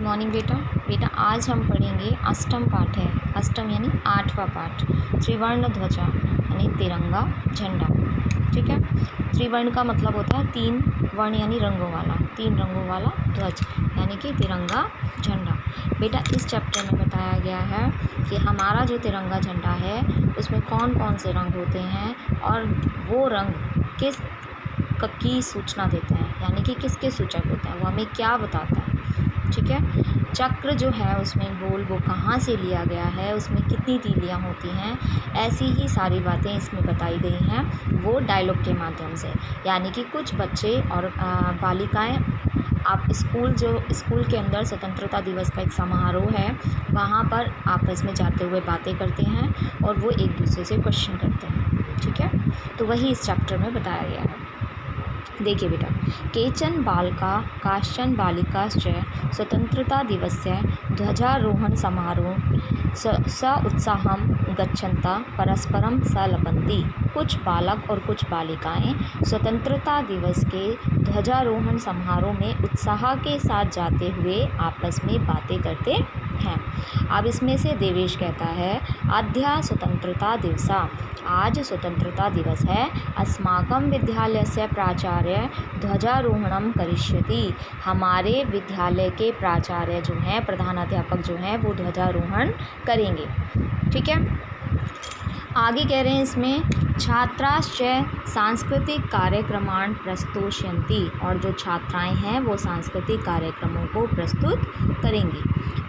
Morning बेटा। बेटा आज हम पढ़ेंगे अष्टम पाठ है। अष्टम यानी 8वां पाठ, त्रिवर्ण ध्वजा यानी तिरंगा झंडा। ठीक है, त्रिवर्ण का मतलब होता है 3 वर्ण यानी रंगों वाला, 3 रंगों वाला ध्वज यानी कि तिरंगा झंडा। बेटा इस चैप्टर में बताया गया है कि हमारा जो तिरंगा झंडा है उसमें कौन कौन से रंग होते हैं और वो रंग किस की सूचना देते हैं, यानी कि किसके सूचक होते हैं, वो हमें क्या बताता है। ठीक है, चक्र जो है उसमें गोल वो कहाँ से लिया गया है, उसमें कितनी तीलियाँ होती हैं, ऐसी ही सारी बातें इसमें बताई गई हैं वो डायलॉग के माध्यम से। यानी कि कुछ बच्चे और बालिकाएं आप स्कूल के अंदर स्वतंत्रता दिवस का एक समारोह है, वहाँ पर आपस में जाते हुए बातें करते हैं और वो एक दूसरे से क्वेश्चन करते हैं। ठीक है, तो वही इस चैप्टर में बताया गया है। देखिए बेटा, केचन बालका काश्चन बालिकाश्च स्वतंत्रता दिवस्य ध्वजारोहण समारोह स उत्साहं गच्छन्ता परस्परम सलपन्ति। कुछ बालक और कुछ बालिकाएं स्वतंत्रता दिवस के ध्वजारोहण समारोह में उत्साह के साथ जाते हुए आपस में बातें करते हैं। अब इसमें से देवेश कहता है, अद्य स्वतंत्रता दिवसा, आज स्वतंत्रता दिवस है, अस्माकं विद्यालयस्य प्राचार्य ध्वजारोहणं करिष्यति। हमारे विद्यालय के प्राचार्य जो हैं, प्रधानाध्यापक जो हैं, वो ध्वजारोहण करेंगे। ठीक है, आगे कह रहे हैं इसमें छात्राश्च सांस्कृतिक कार्यक्रमान् प्रस्तोष्यन्ति, और जो छात्राएं हैं वो सांस्कृतिक कार्यक्रमों को प्रस्तुत करेंगी।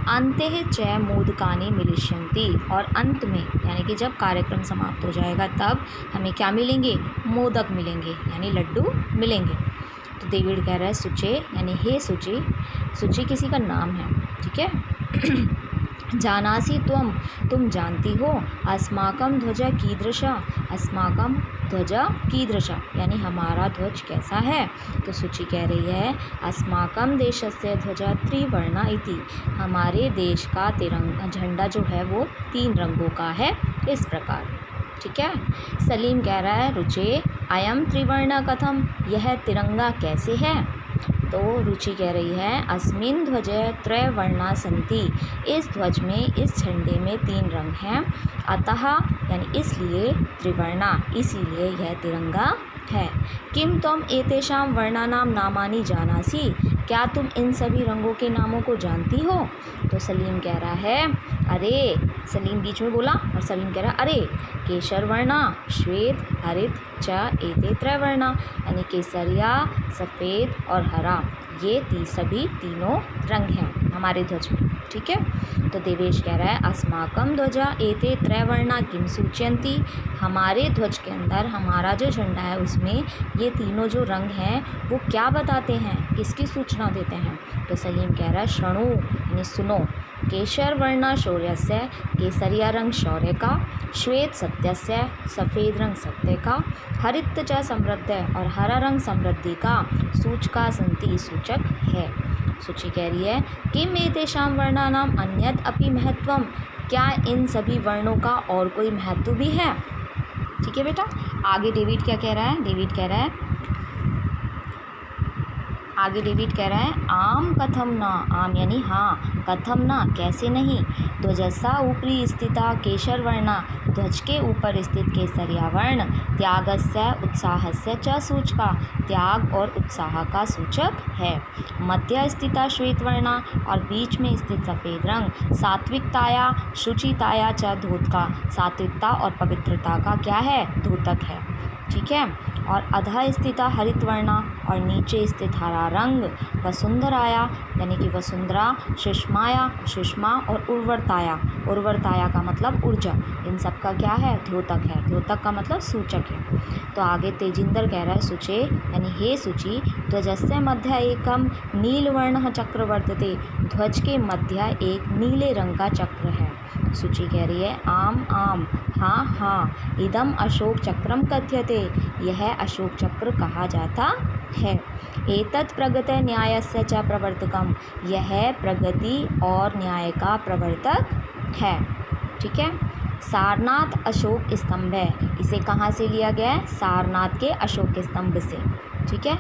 अन्ते च मोदकानि मिलिष्यन्ति, और अंत में यानी कि जब कार्यक्रम समाप्त हो जाएगा तब हमें क्या मिलेंगे, मोदक मिलेंगे यानी लड्डू मिलेंगे। तो डेविड कह रहा है सुचे यानी हे सुची, सुची किसी का नाम है। ठीक है, जानासी तुम जानती हो, अस्माकं ध्वजा कीदृशा, अस्माकं ध्वजा कीदृशा यानी हमारा ध्वज कैसा है। तो सूची कह रही है, अस्माकं देशस्य ध्वजा त्रिवर्णा इति, हमारे देश का तिरंगा झंडा जो है वो 3 रंगों का है, इस प्रकार। ठीक है, सलीम कह रहा है रुचे अयम त्रिवर्णा कथम, यह तिरंगा कैसे है। तो रुचि कह रही है, अस्मिन् ध्वजे त्रयवर्णा सन्ति, इस ध्वज में, इस झंडे में 3 रंग हैं, अतः यानी इसलिए त्रिवर्णा, इसीलिए यह तिरंगा है। किम तुम एतेषां वर्णानां नामानि जानासि, क्या तुम इन सभी रंगों के नामों को जानती हो। तो सलीम कह रहा है, अरे, सलीम बीच में बोला और सलीम कह रहा है अरे, केसर वर्णा श्वेत हरित च एते त्रयवर्णा, यानी केसरिया सफ़ेद और हरा, ये सभी तीनों रंग हैं हमारे ध्वज में। ठीक है, तो देवेश कह रहा है, अस्माकं ध्वजा एते त्रयवर्णा किम सूचयन्ति, हमारे ध्वज के अंदर हमारा जो झंडा है उसमें ये तीनों जो रंग हैं वो क्या बताते हैं, किसकी सूचना देते हैं। तो सलीम कह रहा है शृणु यानी सुनो, केसर वर्णा शौर्यस्य, केसरिया रंग शौर्य का, श्वेत सत्यस्य, सफ़ेद रंग सत्य का, हरित च समृद्ध, और हरा रंग समृद्धि का, सूचका संति सूचक है। सूची कह रही है, किम एतेषां वर्णानाम अन्यत् अपि महत्वम, क्या इन सभी वर्णों का और कोई महत्व भी है। ठीक है बेटा, आगे डेविड क्या कह रहा है, डेविड कह रहा है, आगे डेविड कह रहा है, आम कथम ना, आम यानी हाँ, कथम ना कैसे नहीं, ध्वजसा ऊपरी स्थिता केसर वर्णा, ध्वज के ऊपर स्थित केसरिया वर्ण, त्यागस्य उत्साहस्य च सूचका, त्याग और उत्साह का सूचक है, मध्य स्थिता श्वेत वर्णा, और बीच में स्थित सफ़ेद रंग, सात्विकताया शुचिताया च धोतका, सात्विकता और पवित्रता का क्या है, धोतक है। ठीक है, और अधः स्थिता हरित वर्णा, और नीचे स्थित हरा रंग, वसुंधराया यानी कि वसुंधरा, सुषमाया सुषमा, और उर्वरताया, उर्वरताया का मतलब ऊर्जा, इन सब का क्या है, द्योतक है, द्योतक का मतलब सूचक है। तो आगे तेजिंदर कह रहा है सुचे यानी हे सूची, ध्वजस्य मध्य एकम नीलवर्ण चक्र वर्तते, ध्वज के मध्य एक नीले रंग का चक्र है। सूची कह रही है, आम आम हाँ हाँ, इदम अशोक चक्रम कथ्यते, यह अशोक चक्र कहा जाता है। एतत् प्रगत न्यायस्य च प्रवर्तकम, यह प्रगति और न्याय का प्रवर्तक है। ठीक है, सारनाथ अशोक स्तंभ है, इसे कहाँ से लिया गया है, सारनाथ के अशोक स्तंभ से। ठीक है,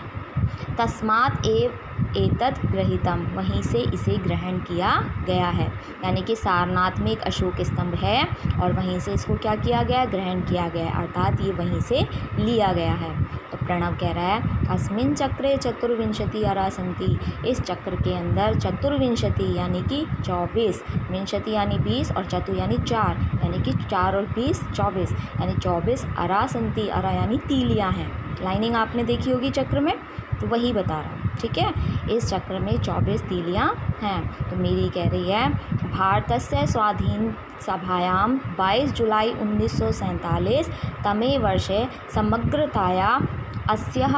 तस्मात् एव एतत् गृहीतम, वहीं से इसे ग्रहण किया गया है। यानी कि सारनाथ में एक अशोक स्तंभ है और वहीं से इसको क्या किया गया, ग्रहण किया गया, अर्थात ये वहीं से लिया गया है। तो प्रणव कह रहा है अस्मिन् चक्रे चतुर्विंशति अरा सन्ति, इस चक्र के अंदर चतुर्विंशति यानी कि 24, विंशति यानी 20 और चतु यानी 4, यानी कि 4 और 20 24, यानी 24 अरा सन्ति, अरा यानी तीलियाँ हैं। लाइनिंग आपने देखी होगी चक्र में, तो वही बता रहा हूँ, ठीक है। इस चक्र में 24 तीलियाँ हैं। तो मेरी कह रही है भारतस्य स्वाधीन सभायां 22 जुलाई 1947 तमे वर्षे समग्रताया अस्याः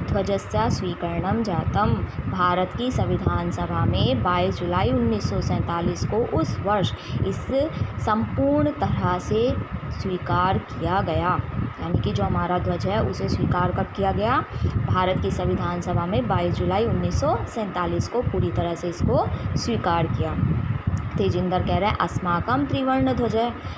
ध्वजस्य स्वीकरणं जातम। भारत की संविधान सभा में 22 जुलाई 1947 को उस वर्ष इस संपूर्ण तरह से स्वीकार किया गया। यानी कि जो हमारा ध्वज है उसे स्वीकार कब किया गया, भारत की संविधान सभा में 22 जुलाई 1947 को पूरी तरह से इसको स्वीकार किया। तेजिंदर कह रहा है अस्माकं त्रिवर्ण ध्वज,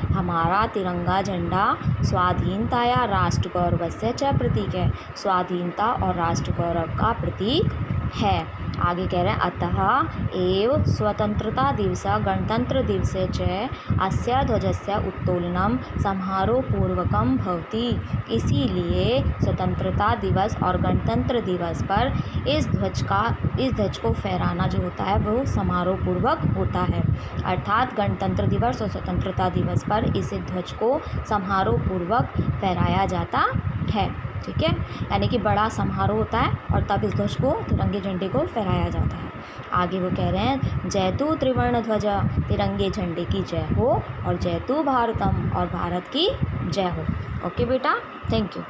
हमारा तिरंगा झंडा स्वाधीनताया राष्ट्र गौरवस्य च प्रतीक है, स्वाधीनता और राष्ट्र गौरव का प्रतीक है। आगे कह रहे हैं अतः एव स्वतंत्रता दिवस गणतंत्र दिवसे च अस्य ध्वजस्य उत्तोलनम समारोहपूर्वकम भवति, इसीलिए स्वतंत्रता दिवस और गणतंत्र दिवस पर इस ध्वज को फहराना जो होता है वो समारोहपूर्वक होता है। अर्थात गणतंत्र दिवस और स्वतंत्रता दिवस पर इस ध्वज को समारोहपूर्वक फहराया जाता है, ठीक है। यानी कि बड़ा समारोह होता है और तब इस ध्वज को, तिरंगे झंडे को फहराया जाता है। आगे वो कह रहे हैं जयतु त्रिवर्ण ध्वज, तिरंगे झंडे की जय हो, और जयतु भारतम, और भारत की जय हो। ओके बेटा, थैंक यू।